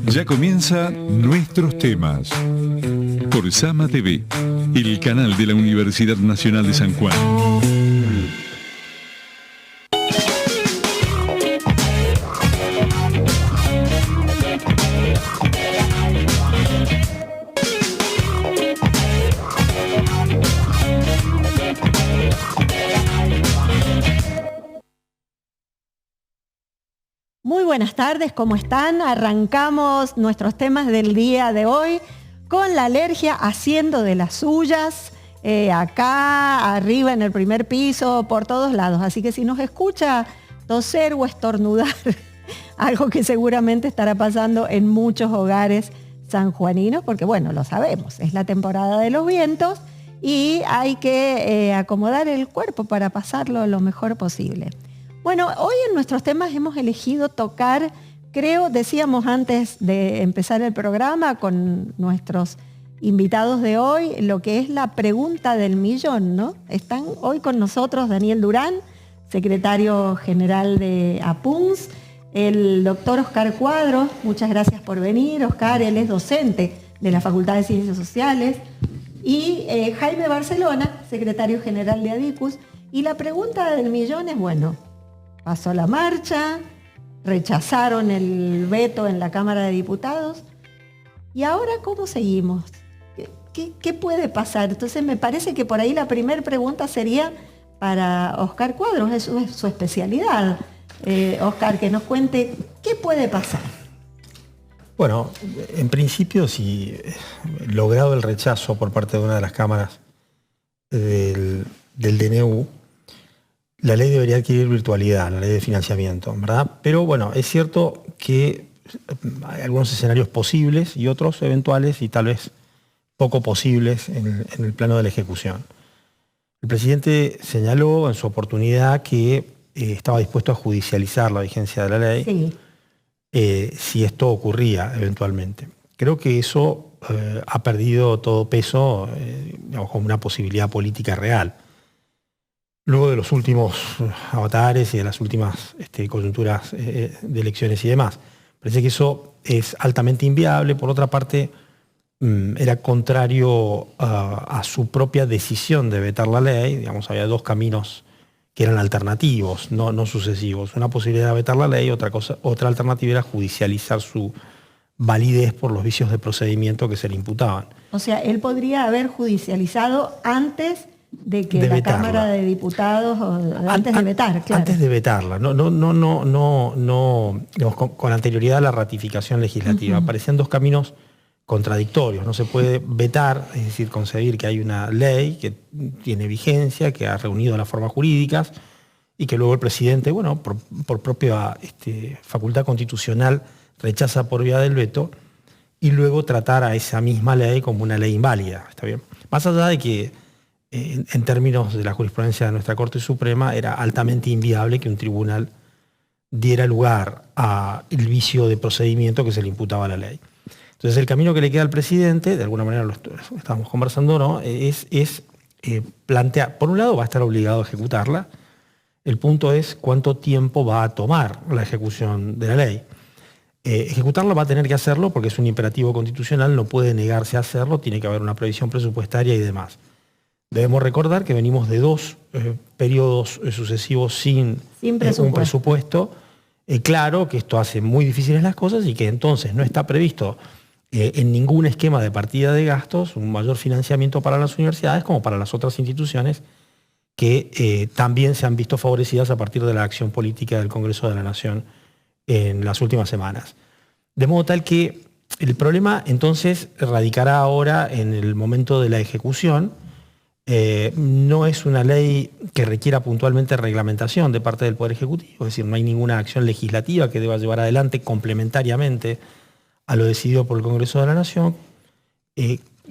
Ya comienza Nuestros Temas por Sama TV, el canal de la Universidad Nacional de San Juan. Muy buenas tardes, ¿cómo están? Arrancamos nuestros temas del día de hoy con la alergia haciendo de las suyas, acá, arriba, en el primer piso, por todos lados. Así que si nos escucha toser o estornudar, algo que seguramente estará pasando en muchos hogares sanjuaninos, porque bueno, lo sabemos, es la temporada de los vientos y hay que acomodar el cuerpo para pasarlo lo mejor posible. Bueno, hoy en nuestros temas hemos elegido tocar, creo, decíamos antes de empezar el programa con nuestros invitados de hoy, lo que es la pregunta del millón, ¿no? Están hoy con nosotros Daniel Durán, secretario general de APUNS, el doctor Oscar Cuadros, muchas gracias por venir. Oscar, él es docente de la Facultad de Ciencias Sociales, y Jaime Barcelona, secretario general de ADICUS. Y la pregunta del millón es, bueno, pasó la marcha, rechazaron el veto en la Cámara de Diputados. ¿Y ahora cómo seguimos? ¿Qué puede pasar? Entonces me parece que por ahí la primera pregunta sería para Oscar Cuadros, es su especialidad. Oscar, que nos cuente qué puede pasar. Bueno, en principio, si logrado el rechazo por parte de una de las cámaras del DNU, la ley debería adquirir virtualidad, la ley de financiamiento, ¿verdad? Pero bueno, es cierto que hay algunos escenarios posibles y otros eventuales y tal vez poco posibles en el plano de la ejecución. El presidente señaló en su oportunidad que estaba dispuesto a judicializar la vigencia de la ley, sí, si esto ocurría eventualmente. Creo que eso ha perdido todo peso, digamos, como una posibilidad política real. Luego de los últimos avatares y de las últimas coyunturas de elecciones y demás. Parece que eso es altamente inviable. Por otra parte, era contrario a su propia decisión de vetar la ley. Digamos, había dos caminos que eran alternativos, no sucesivos. Una posibilidad de vetar la ley, otra alternativa era judicializar su validez por los vicios de procedimiento que se le imputaban. O sea, él podría haber judicializado antes de que la Cámara de Diputados, antes de vetar, claro. Antes de vetarla, digamos, con anterioridad a la ratificación legislativa. Aparecían dos caminos contradictorios. No se puede vetar, es decir, concebir que hay una ley que tiene vigencia, que ha reunido las formas jurídicas y que luego el presidente, bueno, por propia facultad constitucional, rechaza por vía del veto y luego tratar a esa misma ley como una ley inválida. ¿Está bien? Más allá de que en términos de la jurisprudencia de nuestra Corte Suprema, era altamente inviable que un tribunal diera lugar al vicio de procedimiento que se le imputaba a la ley. Entonces, el camino que le queda al presidente, de alguna manera lo estamos conversando, ¿no?, es plantear, por un lado, va a estar obligado a ejecutarla. El punto es cuánto tiempo va a tomar la ejecución de la ley. Ejecutarla va a tener que hacerlo porque es un imperativo constitucional, no puede negarse a hacerlo, tiene que haber una previsión presupuestaria y demás. Debemos recordar que venimos de dos periodos sucesivos sin un presupuesto. Claro que esto hace muy difíciles las cosas y que entonces no está previsto en ningún esquema de partida de gastos un mayor financiamiento para las universidades como para las otras instituciones que también se han visto favorecidas a partir de la acción política del Congreso de la Nación en las últimas semanas. De modo tal que el problema entonces radicará ahora en el momento de la ejecución. No es una ley que requiera puntualmente reglamentación de parte del Poder Ejecutivo, es decir, no hay ninguna acción legislativa que deba llevar adelante complementariamente a lo decidido por el Congreso de la Nación,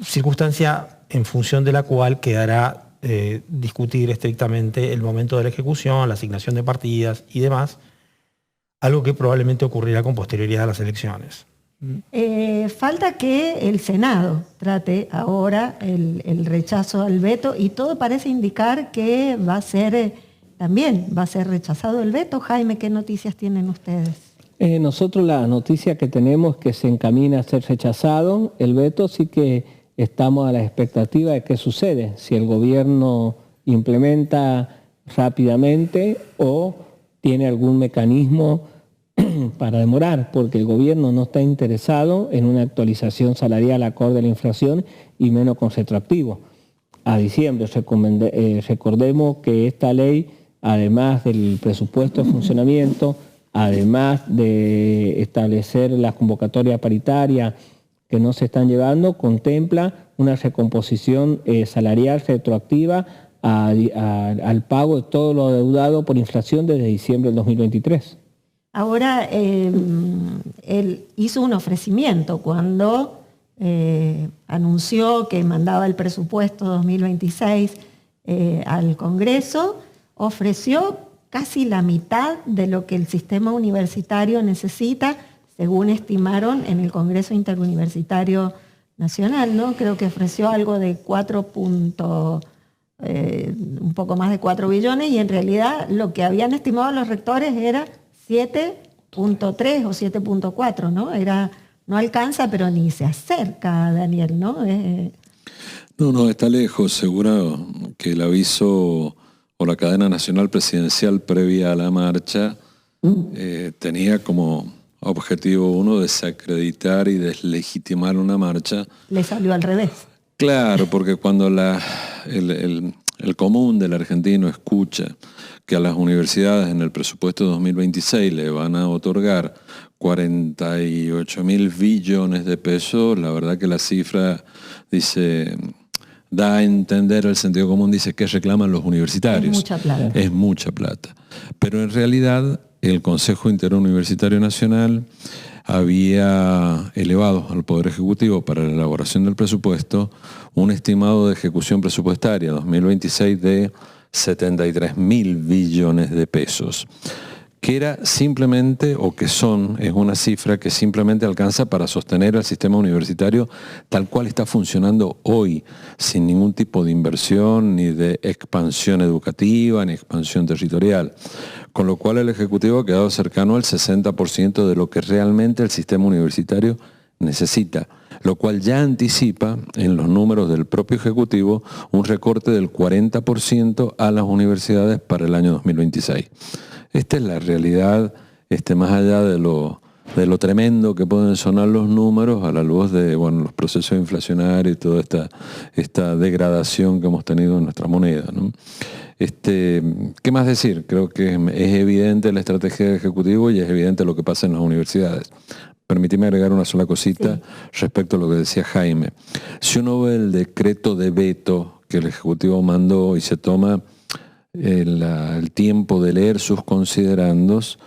circunstancia en función de la cual quedará discutir estrictamente el momento de la ejecución, la asignación de partidas y demás, algo que probablemente ocurrirá con posterioridad a las elecciones. Falta que el Senado trate ahora el rechazo al veto y todo parece indicar que también va a ser rechazado el veto. Jaime, ¿qué noticias tienen ustedes? Nosotros la noticia que tenemos es que se encamina a ser rechazado el veto, sí que estamos a la expectativa de qué sucede, si el gobierno implementa rápidamente o tiene algún mecanismo para demorar, porque el gobierno no está interesado en una actualización salarial acorde a la inflación y menos con retroactivo. A diciembre, recordemos que esta ley, además del presupuesto de funcionamiento, además de establecer las convocatorias paritarias que no se están llevando, contempla una recomposición salarial retroactiva al pago de todo lo adeudado por inflación desde diciembre del 2023. Ahora, él hizo un ofrecimiento cuando anunció que mandaba el presupuesto 2026 al Congreso, ofreció casi la mitad de lo que el sistema universitario necesita, según estimaron en el Congreso Interuniversitario Nacional, ¿no? Creo que ofreció algo de un poco más de 4 billones, y en realidad lo que habían estimado los rectores era 7.3 o 7.4, ¿no? No alcanza, pero ni se acerca, Daniel, ¿no? No, está lejos. Seguro que el aviso o la cadena nacional presidencial previa a la marcha tenía como objetivo uno desacreditar y deslegitimar una marcha. Le salió al revés. Claro, porque cuando el común del argentino escucha que a las universidades en el presupuesto 2026 le van a otorgar 48.000 billones de pesos, la verdad que la cifra da a entender, el sentido común dice que reclaman los universitarios. Es mucha plata. Es mucha plata. Pero en realidad el Consejo Interuniversitario Nacional había elevado al Poder Ejecutivo para la elaboración del presupuesto un estimado de ejecución presupuestaria 2026 de 73.000 billones de pesos, que era simplemente, es una cifra que simplemente alcanza para sostener al sistema universitario tal cual está funcionando hoy, sin ningún tipo de inversión, ni de expansión educativa, ni expansión territorial. Con lo cual el Ejecutivo ha quedado cercano al 60% de lo que realmente el sistema universitario necesita, lo cual ya anticipa en los números del propio Ejecutivo un recorte del 40% a las universidades para el año 2026. Esta es la realidad, más allá de lo tremendo que pueden sonar los números a la luz de los procesos inflacionarios y toda esta degradación que hemos tenido en nuestra moneda, ¿no? ¿Qué más decir? Creo que es evidente la estrategia del Ejecutivo y es evidente lo que pasa en las universidades. Permíteme agregar una sola cosita respecto a lo que decía Jaime. Si uno ve el decreto de veto que el Ejecutivo mandó y se toma el tiempo de leer sus considerandos,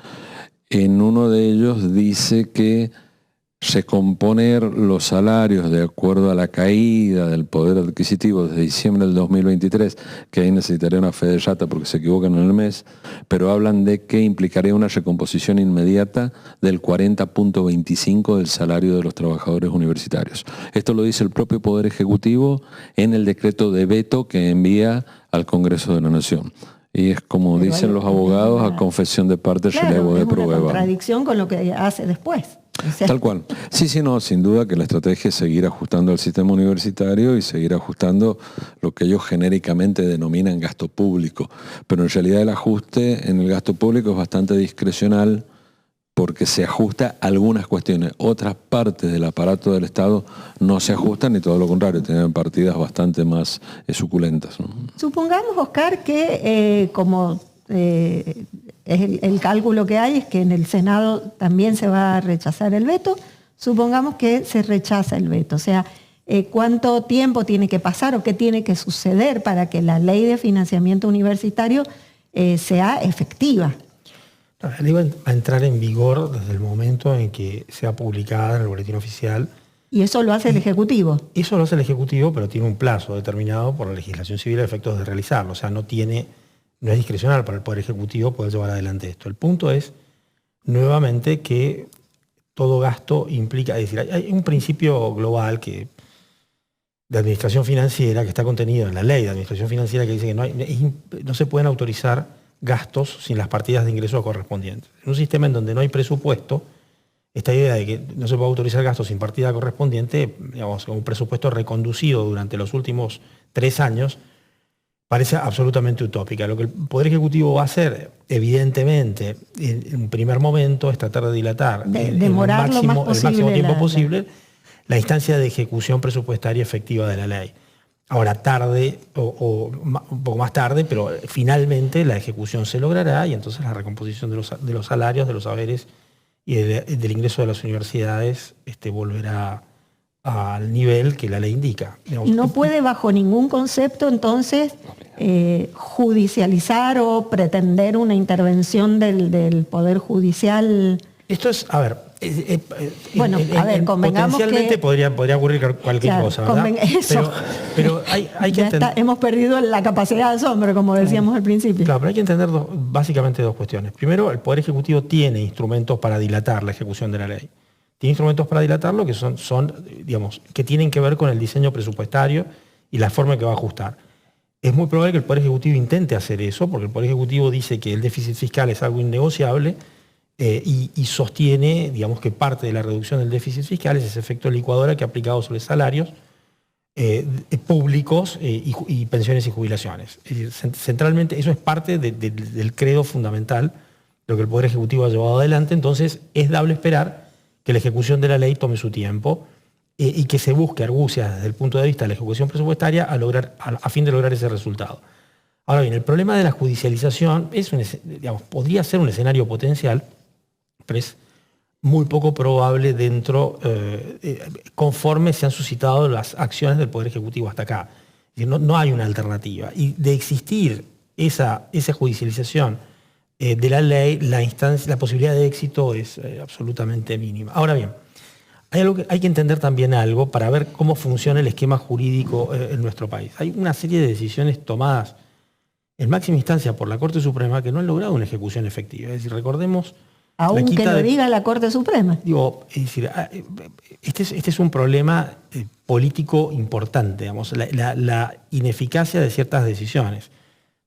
en uno de ellos dice que recomponer los salarios de acuerdo a la caída del poder adquisitivo desde diciembre del 2023, que ahí necesitaría una fe de rata porque se equivocan en el mes, pero hablan de que implicaría una recomposición inmediata del 40.25 del salario de los trabajadores universitarios. Esto lo dice el propio Poder Ejecutivo en el decreto de veto que envía al Congreso de la Nación. Y es como dicen los abogados, a confesión de parte, relevo de prueba. Es una contradicción con lo que hace después. Tal cual. Sí, no, sin duda que la estrategia es seguir ajustando al sistema universitario y seguir ajustando lo que ellos genéricamente denominan gasto público. Pero en realidad el ajuste en el gasto público es bastante discrecional porque se ajusta a algunas cuestiones. Otras partes del aparato del Estado no se ajustan y todo lo contrario, tienen partidas bastante más suculentas, ¿no? Supongamos, Oscar, que el cálculo que hay es que en el Senado también se va a rechazar el veto. Supongamos que se rechaza el veto. O sea, ¿cuánto tiempo tiene que pasar o qué tiene que suceder para que la ley de financiamiento universitario sea efectiva? La ley va a entrar en vigor desde el momento en que sea publicada en el boletín oficial. ¿Y eso lo hace el Ejecutivo? Eso lo hace el Ejecutivo, pero tiene un plazo determinado por la legislación civil a efectos de realizarlo. O sea, no es discrecional para el Poder Ejecutivo poder llevar adelante esto. El punto es, nuevamente, que todo gasto implica, es decir, hay un principio global de administración financiera que está contenido en la ley de administración financiera que dice que no se pueden autorizar gastos sin las partidas de ingreso correspondientes. En un sistema en donde no hay presupuesto, esta idea de que no se puede autorizar gastos sin partida correspondiente, digamos, un presupuesto reconducido durante los últimos 3 años, parece absolutamente utópica. Lo que el Poder Ejecutivo va a hacer, evidentemente, en un primer momento, es tratar de dilatar demorar el máximo tiempo posible la instancia de ejecución presupuestaria efectiva de la ley. Ahora, tarde o un poco más tarde, pero finalmente la ejecución se logrará y entonces la recomposición de los salarios, de los saberes y del ingreso de las universidades volverá al nivel que la ley indica. Y no puede bajo ningún concepto entonces judicializar o pretender una intervención del Poder Judicial. Esto es, a ver, convengamos potencialmente que podría ocurrir cualquier cosa, ¿verdad? Eso. Pero hay que entender. Hemos perdido la capacidad de asombro, como decíamos al principio. Claro, pero hay que entender básicamente dos cuestiones. Primero, el Poder Ejecutivo tiene instrumentos para dilatar la ejecución de la ley. Tiene instrumentos para dilatarlo que digamos, que tienen que ver con el diseño presupuestario y la forma en que va a ajustar. Es muy probable que el Poder Ejecutivo intente hacer eso, porque el Poder Ejecutivo dice que el déficit fiscal es algo innegociable y sostiene, digamos, que parte de la reducción del déficit fiscal es ese efecto licuadora que ha aplicado sobre salarios públicos y pensiones y jubilaciones. Es decir, centralmente eso es parte del credo fundamental de lo que el Poder Ejecutivo ha llevado adelante. Entonces es dable esperar que la ejecución de la ley tome su tiempo y que se busque argucias desde el punto de vista de la ejecución presupuestaria a fin de lograr ese resultado. Ahora bien, el problema de la judicialización podría ser un escenario potencial, pero es muy poco probable conforme se han suscitado las acciones del Poder Ejecutivo hasta acá. Es decir, no hay una alternativa. Y de existir esa judicialización de la ley, la posibilidad de éxito es absolutamente mínima. Ahora bien, hay que entender también algo para ver cómo funciona el esquema jurídico en nuestro país. Hay una serie de decisiones tomadas en máxima instancia por la Corte Suprema que no han logrado una ejecución efectiva. Es decir, recordemos... Aunque lo diga la Corte Suprema. Es decir, este es un problema político importante, digamos, la ineficacia de ciertas decisiones.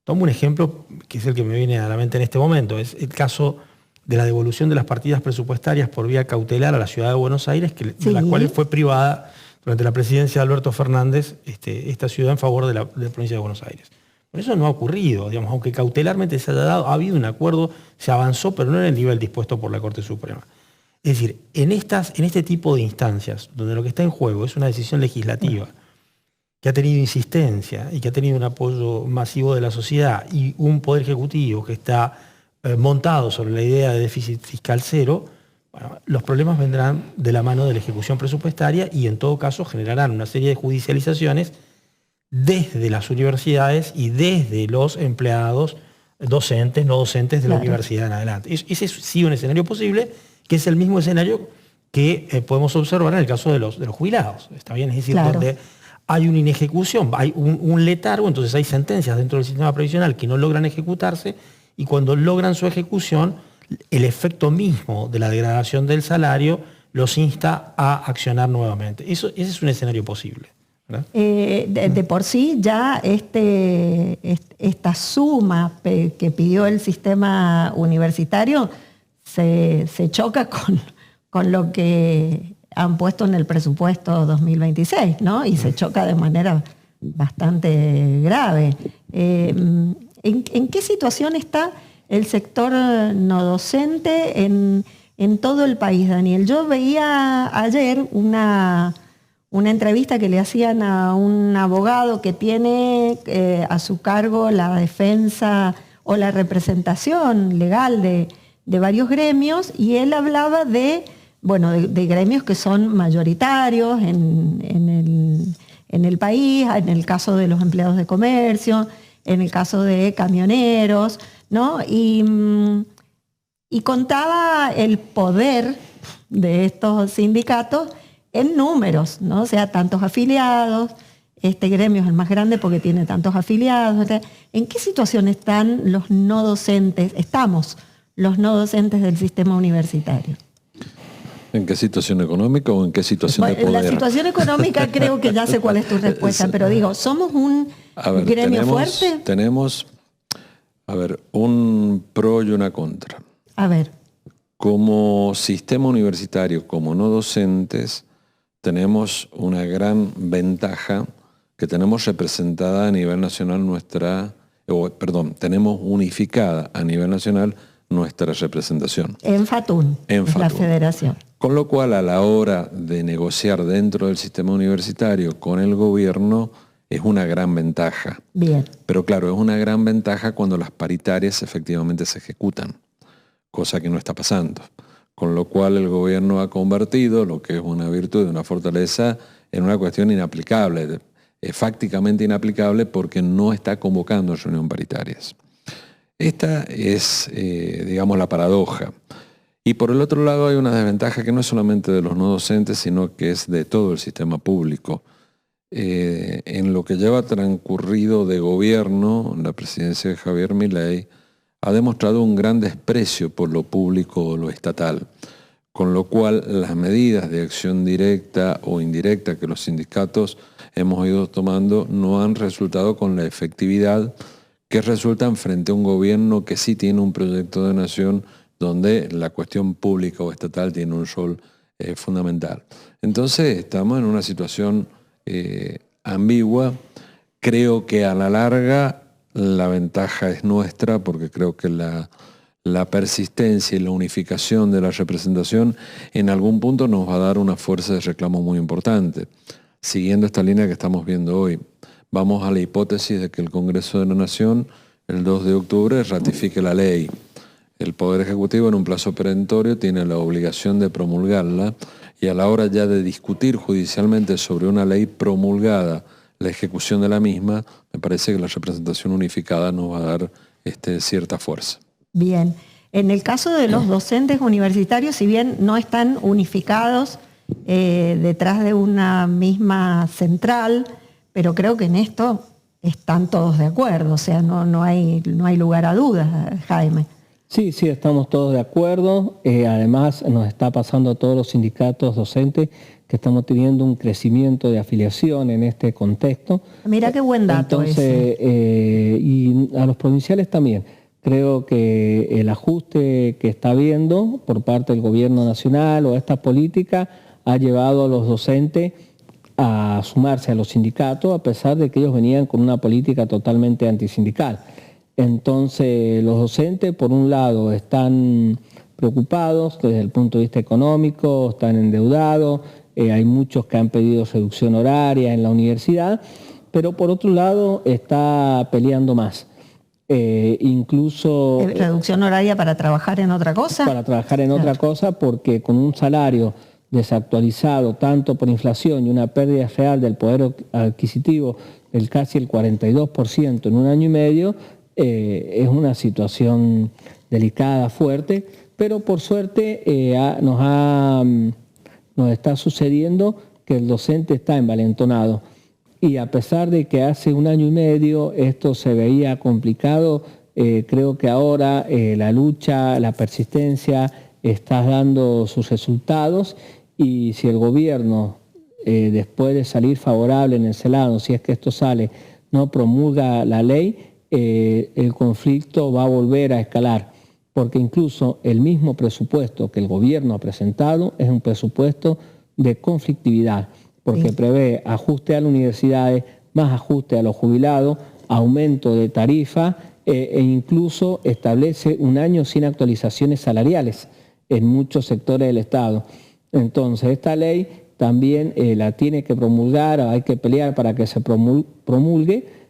Tomo un ejemplo que es el que me viene a la mente en este momento, es el caso de la devolución de las partidas presupuestarias por vía cautelar a la ciudad de Buenos Aires, de las cuales fue privada durante la presidencia de Alberto Fernández esta ciudad en favor de la provincia de Buenos Aires. Por eso no ha ocurrido, digamos, aunque cautelarmente se haya dado, ha habido un acuerdo, se avanzó, pero no en el nivel dispuesto por la Corte Suprema. Es decir, en este tipo de instancias, donde lo que está en juego es una decisión legislativa, que ha tenido insistencia y que ha tenido un apoyo masivo de la sociedad y un Poder Ejecutivo que está montado sobre la idea de déficit fiscal cero, bueno, los problemas vendrán de la mano de la ejecución presupuestaria y en todo caso generarán una serie de judicializaciones desde las universidades y desde los empleados docentes, no docentes de la universidad en adelante. Ese es sí un escenario posible, que es el mismo escenario que podemos observar en el caso de los jubilados. ¿Está bien? Es decir, donde hay una inejecución, hay un letargo, entonces hay sentencias dentro del sistema previsional que no logran ejecutarse y cuando logran su ejecución, el efecto mismo de la degradación del salario los insta a accionar nuevamente. Ese es un escenario posible. De por sí ya esta suma que pidió el sistema universitario se choca con lo que han puesto en el presupuesto 2026, ¿no? Y se choca de manera bastante grave. ¿En qué situación está el sector no docente en todo el país, Daniel? Yo veía ayer una entrevista que le hacían a un abogado que tiene a su cargo la defensa o la representación legal de varios gremios y él hablaba de gremios que son mayoritarios en el país, en el caso de los empleados de comercio, en el caso de camioneros, ¿no? Y contaba el poder de estos sindicatos en números, ¿no? O sea, tantos afiliados, este gremio es el más grande porque tiene tantos afiliados. ¿En qué situación están los no docentes? Estamos los no docentes del sistema universitario. ¿En qué situación económica o en qué situación de poder? La situación económica creo que ya sé cuál es tu respuesta, pero digo, ¿somos un gremio fuerte? A ver, un pro y una contra. A ver. Como sistema universitario, como no docentes, tenemos una gran ventaja que tenemos representada a nivel nacional tenemos unificada a nivel nacional nuestra representación. En FATUN, la federación. Con lo cual, a la hora de negociar dentro del sistema universitario con el gobierno, es una gran ventaja. Bien. Pero claro, es una gran ventaja cuando las paritarias efectivamente se ejecutan, cosa que no está pasando. Con lo cual el gobierno ha convertido lo que es una virtud y una fortaleza en una cuestión inaplicable, fácticamente inaplicable porque no está convocando reuniones paritarias. Esta es, digamos, la paradoja. Y por el otro lado hay una desventaja que no es solamente de los no docentes, sino que es de todo el sistema público. En lo que lleva transcurrido de gobierno, la presidencia de Javier Milei ha demostrado un gran desprecio por lo público o lo estatal, con lo cual las medidas de acción directa o indirecta que los sindicatos hemos ido tomando no han resultado con la efectividad que resultan frente a un gobierno que sí tiene un proyecto de nación donde la cuestión pública o estatal tiene un rol fundamental. Entonces estamos en una situación ambigua. Creo que a la larga la ventaja es nuestra porque creo que la persistencia y la unificación de la representación en algún punto nos va a dar una fuerza de reclamo muy importante. Siguiendo esta línea que estamos viendo hoy, vamos a la hipótesis de que el Congreso de la Nación el 2 de octubre ratifique la ley. El Poder Ejecutivo en un plazo perentorio tiene la obligación de promulgarla y a la hora ya de discutir judicialmente sobre una ley promulgada, la ejecución de la misma, me parece que la representación unificada nos va a dar cierta fuerza. Bien. En el caso de los docentes universitarios, si bien no están unificados detrás de una misma central, pero creo que en esto están todos de acuerdo, o sea, no hay lugar a dudas, Jaime. Sí, estamos todos de acuerdo. Además, nos está pasando a todos los sindicatos docentes que estamos teniendo un crecimiento de afiliación en este contexto. Mira qué buen dato. Entonces, y a los provinciales también. Creo que el ajuste que está habiendo por parte del gobierno nacional o esta política ha llevado a los docentes a sumarse a los sindicatos, a pesar de que ellos venían con una política totalmente antisindical. Entonces, los docentes, por un lado, están preocupados desde el punto de vista económico, están endeudados, hay muchos que han pedido reducción horaria en la universidad, pero por otro lado está peleando más. Incluso... ¿Reducción horaria para trabajar en otra cosa? Para trabajar en otra cosa, porque con un salario desactualizado tanto por inflación y una pérdida real del poder adquisitivo del casi el 42% en un año y medio, es una situación delicada, fuerte, pero por suerte nos está sucediendo que el docente está envalentonado. Y a pesar de que hace un año y medio esto se veía complicado, creo que ahora la lucha, la persistencia está dando sus resultados y si el gobierno, después de salir favorable en el Senado, si es que esto sale, no promulga la ley, el conflicto va a volver a escalar, porque incluso el mismo presupuesto que el gobierno ha presentado es un presupuesto de conflictividad, porque prevé ajuste a las universidades, más ajuste a los jubilados, aumento de tarifa e incluso establece un año sin actualizaciones salariales en muchos sectores del Estado. Entonces, esta ley también la tiene que promulgar, hay que pelear para que se promulgue,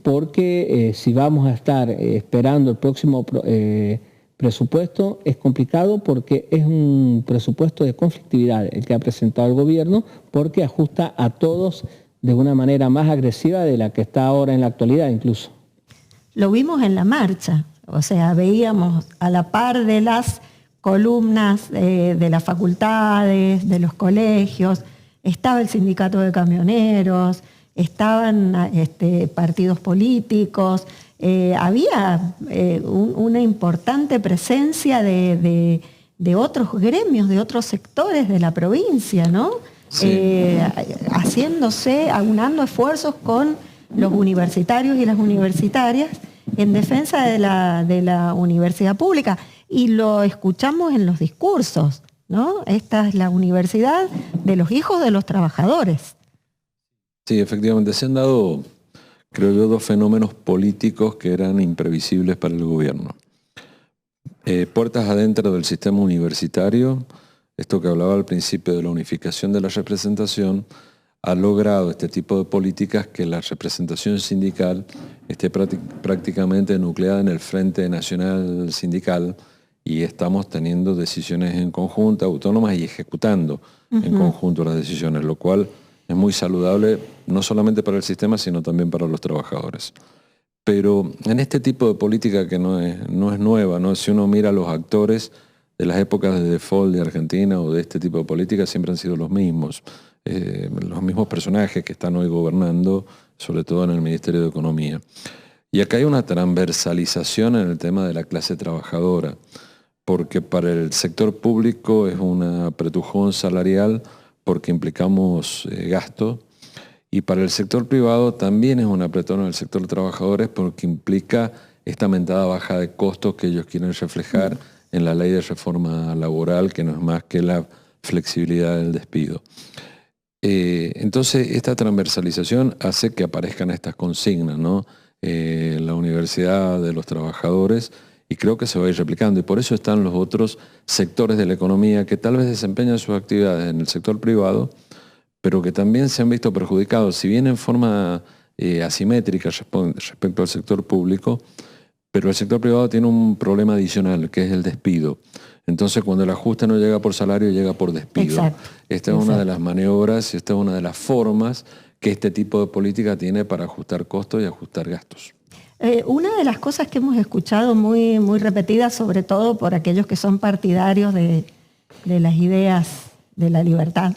porque si vamos a estar esperando el próximo presupuesto es complicado porque es un presupuesto de conflictividad el que ha presentado el gobierno porque ajusta a todos de una manera más agresiva de la que está ahora en la actualidad incluso. Lo vimos en la marcha, o sea, veíamos a la par de las columnas de las facultades, de los colegios, estaba el sindicato de camioneros, estaban partidos políticos, había una importante presencia de otros gremios, de otros sectores de la provincia, ¿no? Sí. Aunando esfuerzos con los universitarios y las universitarias en defensa de la universidad pública. Y lo escuchamos en los discursos, ¿no? Esta es la universidad de los hijos de los trabajadores. Sí, efectivamente, se han dado, creo yo, dos fenómenos políticos que eran imprevisibles para el gobierno. Puertas adentro del sistema universitario, esto que hablaba al principio de la unificación de la representación, ha logrado este tipo de políticas que la representación sindical esté prácticamente nucleada en el Frente Nacional Sindical y estamos teniendo decisiones en conjunto, autónomas y ejecutando en conjunto las decisiones, lo cual es muy saludable no solamente para el sistema, sino también para los trabajadores. Pero en este tipo de política que no es nueva, ¿no? Si uno mira a los actores de las épocas de default de Argentina o de este tipo de políticas, siempre han sido los mismos personajes que están hoy gobernando, sobre todo en el Ministerio de Economía. Y acá hay una transversalización en el tema de la clase trabajadora, porque para el sector público es un apretujón salarial porque implicamos gasto, y para el sector privado también es un apretón en el sector de trabajadores porque implica esta mentada baja de costos que ellos quieren reflejar en la ley de reforma laboral, que no es más que la flexibilidad del despido. Entonces, esta transversalización hace que aparezcan estas consignas, ¿no? La universidad de los trabajadores, y creo que se va a ir replicando. Y por eso están los otros sectores de la economía que tal vez desempeñan sus actividades en el sector privado, pero que también se han visto perjudicados, si bien en forma asimétrica respecto al sector público, pero el sector privado tiene un problema adicional, que es el despido. Entonces, cuando el ajuste no llega por salario, llega por despido. Exacto. Esta es una de las maniobras y esta es una de las formas que este tipo de política tiene para ajustar costos y ajustar gastos. Una de las cosas que hemos escuchado muy, muy repetidas, sobre todo por aquellos que son partidarios de las ideas de la libertad,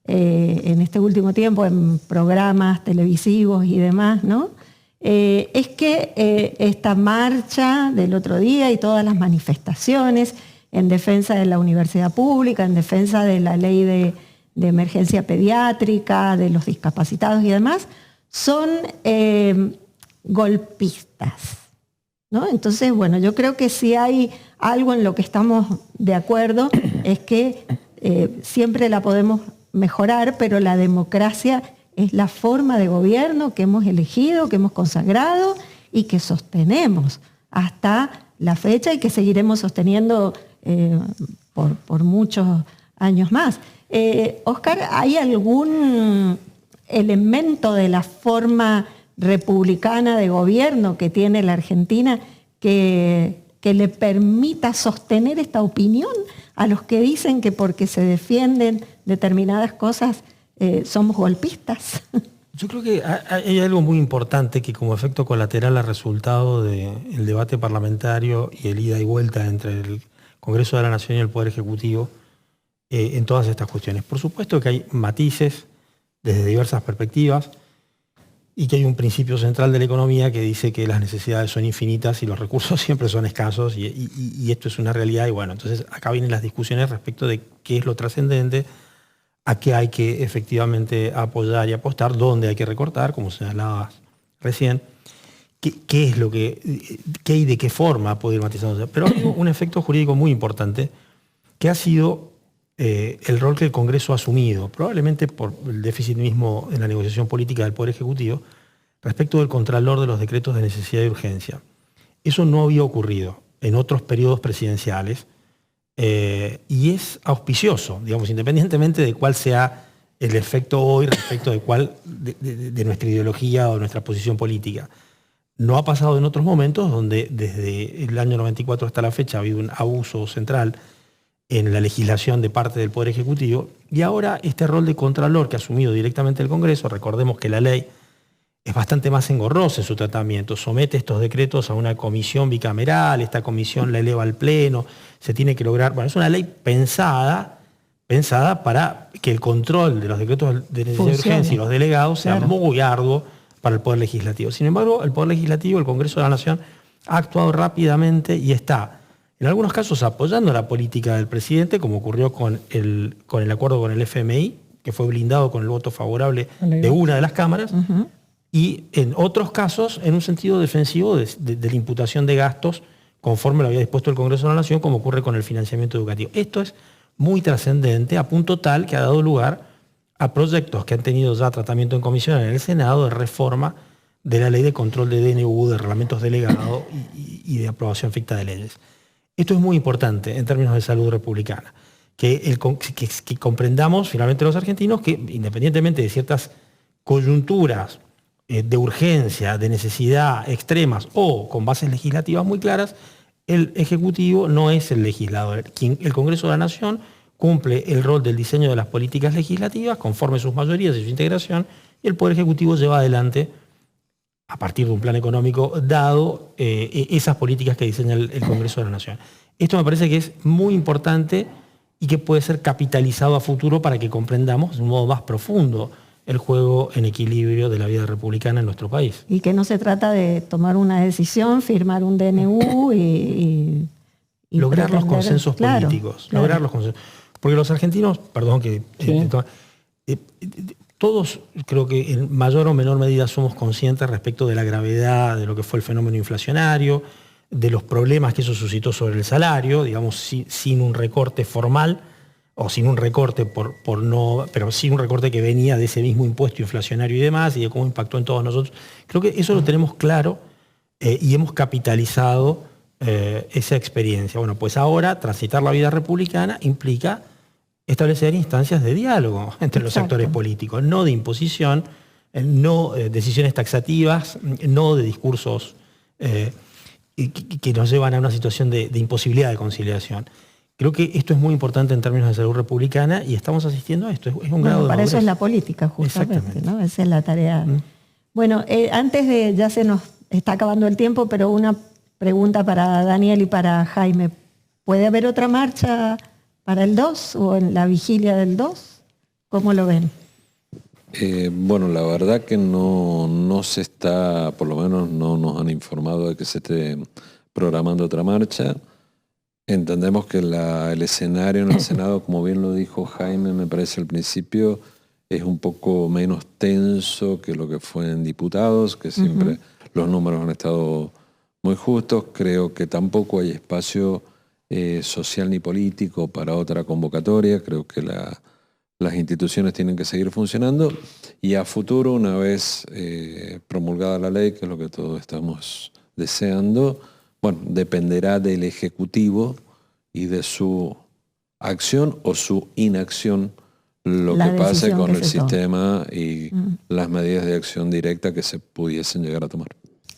en este último tiempo, en programas televisivos y demás, ¿no? Es que esta marcha del otro día y todas las manifestaciones en defensa de la universidad pública, en defensa de la ley de emergencia pediátrica, de los discapacitados y demás, son golpistas, ¿no? Entonces, bueno, yo creo que si hay algo en lo que estamos de acuerdo es que siempre la podemos mejorar, pero la democracia es la forma de gobierno que hemos elegido, que hemos consagrado y que sostenemos hasta la fecha y que seguiremos sosteniendo por muchos años más. Oscar, ¿hay algún elemento de la forma republicana de gobierno que tiene la Argentina que le permita sostener esta opinión a los que dicen que porque se defienden determinadas cosas somos golpistas? Yo creo que hay algo muy importante que como efecto colateral ha resultado del debate parlamentario y el ida y vuelta entre el Congreso de la Nación y el Poder Ejecutivo en todas estas cuestiones. Por supuesto que hay matices desde diversas perspectivas y que hay un principio central de la economía que dice que las necesidades son infinitas y los recursos siempre son escasos y esto es una realidad. Y bueno, entonces acá vienen las discusiones respecto de qué es lo trascendente, a qué hay que efectivamente apoyar y apostar, dónde hay que recortar, como señalabas recién, qué es lo que, qué y de qué forma puede ir matizándose. Pero hay un efecto jurídico muy importante que ha sido el rol que el Congreso ha asumido, probablemente por el déficit mismo en la negociación política del Poder Ejecutivo, respecto del contralor de los decretos de necesidad y urgencia. Eso no había ocurrido en otros periodos presidenciales y es auspicioso, digamos, independientemente de cuál sea el efecto hoy respecto de nuestra ideología o nuestra posición política. No ha pasado en otros momentos donde desde el año 94 hasta la fecha ha habido un abuso central en la legislación de parte del Poder Ejecutivo, y ahora este rol de contralor que ha asumido directamente el Congreso, recordemos que la ley es bastante más engorrosa en su tratamiento, somete estos decretos a una comisión bicameral, esta comisión la eleva al Pleno, se tiene que lograr, bueno, es una ley pensada para que el control de los decretos de necesidad y urgencia y los delegados sea muy arduo para el Poder Legislativo. Sin embargo, el Poder Legislativo, el Congreso de la Nación, ha actuado rápidamente y está en algunos casos apoyando la política del presidente, como ocurrió con el acuerdo con el FMI, que fue blindado con el voto favorable de una de las cámaras, y en otros casos en un sentido defensivo de la imputación de gastos conforme lo había dispuesto el Congreso de la Nación, como ocurre con el financiamiento educativo. Esto es muy trascendente, a punto tal que ha dado lugar a proyectos que han tenido ya tratamiento en comisión en el Senado de reforma de la ley de control de DNU, de reglamentos delegados y de aprobación ficta de leyes. Esto es muy importante en términos de salud republicana, que comprendamos finalmente los argentinos que independientemente de ciertas coyunturas de urgencia, de necesidad extremas o con bases legislativas muy claras, el Ejecutivo no es el legislador. El Congreso de la Nación cumple el rol del diseño de las políticas legislativas conforme sus mayorías y su integración, y el Poder Ejecutivo lleva adelante, a partir de un plan económico dado, esas políticas que diseña el Congreso de la Nación. Esto me parece que es muy importante y que puede ser capitalizado a futuro para que comprendamos de un modo más profundo el juego en equilibrio de la vida republicana en nuestro país. Y que no se trata de tomar una decisión, firmar un DNU y lograr los consensos políticos. Claro. Lograr los consensos. Porque los argentinos, perdón que... Sí. Todos creo que en mayor o menor medida somos conscientes respecto de la gravedad de lo que fue el fenómeno inflacionario, de los problemas que eso suscitó sobre el salario, digamos, sin un recorte formal, o sin un recorte pero sin un recorte que venía de ese mismo impuesto inflacionario y demás, y de cómo impactó en todos nosotros. Creo que eso lo tenemos claro y hemos capitalizado esa experiencia. Bueno, pues ahora transitar la vida republicana implica establecer instancias de diálogo entre los actores políticos, no de imposición, no decisiones taxativas, no de discursos que nos llevan a una situación de imposibilidad de conciliación. Creo que esto es muy importante en términos de salud republicana y estamos asistiendo a esto. Es un grado de para madurez. eso es la política, justamente, ¿no? Esa es la tarea. Bueno, antes de, ya se nos está acabando el tiempo, pero una pregunta para Daniel y para Jaime. ¿Puede haber otra marcha para el 2 o en la vigilia del 2? ¿Cómo lo ven? Bueno, la verdad que no se está, por lo menos no nos han informado de que se esté programando otra marcha. Entendemos que el escenario en el Senado, como bien lo dijo Jaime, me parece al principio, es un poco menos tenso que lo que fue en diputados, que siempre los números han estado muy justos. Creo que tampoco hay espacio social ni político para otra convocatoria. Creo que las instituciones tienen que seguir funcionando y a futuro, una vez promulgada la ley, que es lo que todos estamos deseando, bueno, dependerá del Ejecutivo y de su acción o su inacción lo que pase con el sistema y las medidas de acción directa que se pudiesen llegar a tomar.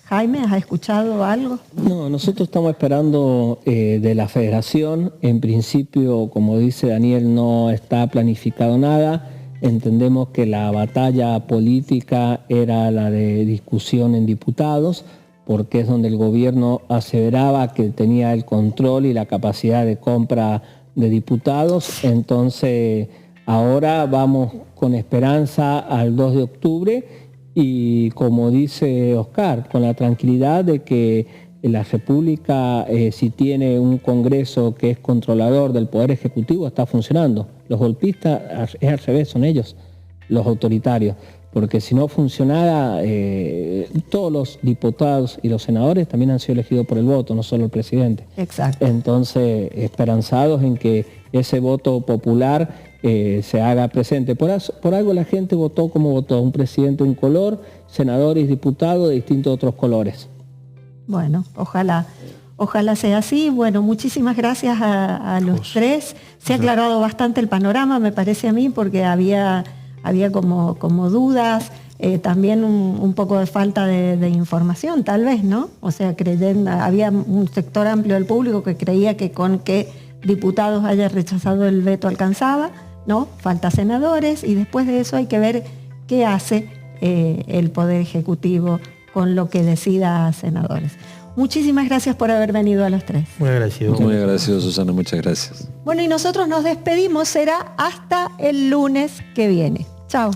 Jaime, ¿has escuchado algo? No, nosotros estamos esperando de la Federación. En principio, como dice Daniel, no está planificado nada. Entendemos que la batalla política era la de discusión en diputados, porque es donde el gobierno aseveraba que tenía el control y la capacidad de compra de diputados. Entonces, ahora vamos con esperanza al 2 de octubre y, como dice Oscar, con la tranquilidad de que la República, si tiene un Congreso que es controlador del Poder Ejecutivo, está funcionando. Los golpistas es al revés, son ellos, los autoritarios. Porque si no funcionara, todos los diputados y los senadores también han sido elegidos por el voto, no solo el presidente. Exacto. Entonces, esperanzados en que ese voto popular se haga presente. Por algo la gente votó como votó, un presidente de un color, senadores y diputados de distintos otros colores. Bueno, ojalá sea así. Bueno, muchísimas gracias a los tres. Se ha aclarado bastante el panorama, me parece a mí, porque había como dudas, también un poco de falta de información, tal vez, ¿no? O sea, había un sector amplio del público que creía que con que diputados haya rechazado el veto alcanzaba, ¿no? Falta senadores y después de eso hay que ver qué hace el Poder Ejecutivo con lo que decida senadores. Muchísimas gracias por haber venido a los tres. Muy agradecido. Muy agradecido, Susana, muchas gracias. Bueno, y nosotros nos despedimos, será hasta el lunes que viene. Chao.